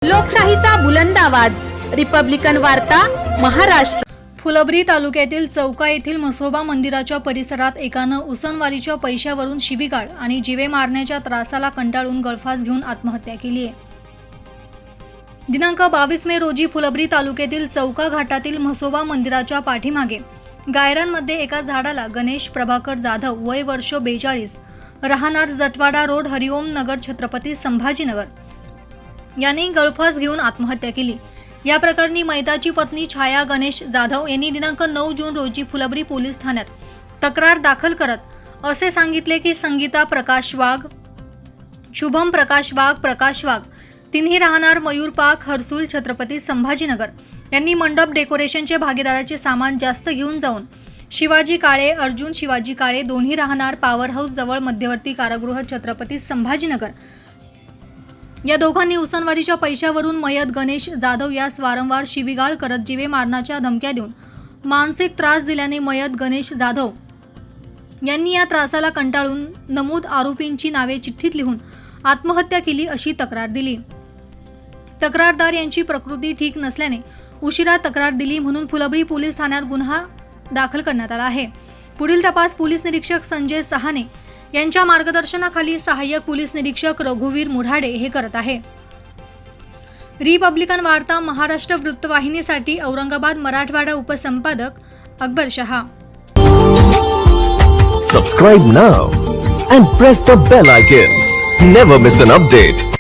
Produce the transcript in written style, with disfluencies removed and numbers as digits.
लोकशाहीचा बुलंद आवाज, रिपब्लिकन वार्ता, महाराष्ट्र। फुलंब्री तालुक्यातील चौका येथील म्हसोबा मंदिराच्या परिसरात एकानं उसनवारीच्या पैशावरून शिवीगाळ आणि जीवे मारण्याच्या त्रासाला कंटाळून गळफास घेऊन आत्महत्या केली आहे। दिनांक 22 मे रोजी फुलंब्री तालुक्यातील चौका घाटातील म्हसोबा मंदिराच्या पाठीमागे गायरांमध्ये एका झाडाला गणेश प्रभाकर जाधव वय वर्ष 42 राहणार जटवाडा रोड हरिओम नगर छत्रपती संभाजीनगर यांनी गळफास घेऊन आत्महत्या केली। या प्रकरणी मैताची पत्नी छाया गणेश जाधव यांनी दिनांक 9 जून रोजी फुलंब्री पोलीस ठाण्यात तक्रार दाखल करत असे सांगितले की संगीता प्रकाश वाघ, शुभम प्रकाश वाघ तिन्ही राहणार मयूर पाक हर्सुल छत्रपती संभाजीनगर यांनी मंडप डेकोरेशनचे भागीदाराचे सामान जास्त घेऊन जाऊन शिवाजी काळे अर्जुन शिवाजी काळे दोन्ही राहणार पॉवर हाऊस जवळ मध्यवर्ती कारागृह छत्रपती संभाजीनगर या दोघांनी उसनवारीच्या पैशावरून मयत गणेश जाधव यास वारंवार शिवीगाळ करत जीवे मारण्याच्या धमक्या देऊन मानसिक त्रास दिल्याने मयत गणेश जाधव यांनी या त्रासाला कंटाळून नमूद आरोपींची नावे चिठ्ठीत लिहून आत्महत्या केली अशी तक्रार दिली। तक्रारदार यांची प्रकृती ठीक नसल्याने उशिरा तक्रार दिली म्हणून फुलंब्री पोलीस ठाण्यात गुन्हा दाखल करण्यात आला आहे। पुढील तपास पोलीस निरीक्षक संजय सहाने यांच्या मार्गदर्शनाखाली सहाय्यक पोलीस निरीक्षक रघुवीर मुढाडे हे करत आहे। रिपब्लिकन वार्ता Maharashtra वृत्तवाहिनीसाठी Aurangabad Marathwada उपसंपादक Akbar Shah. Subscribe now and press the bell icon. Never miss an update.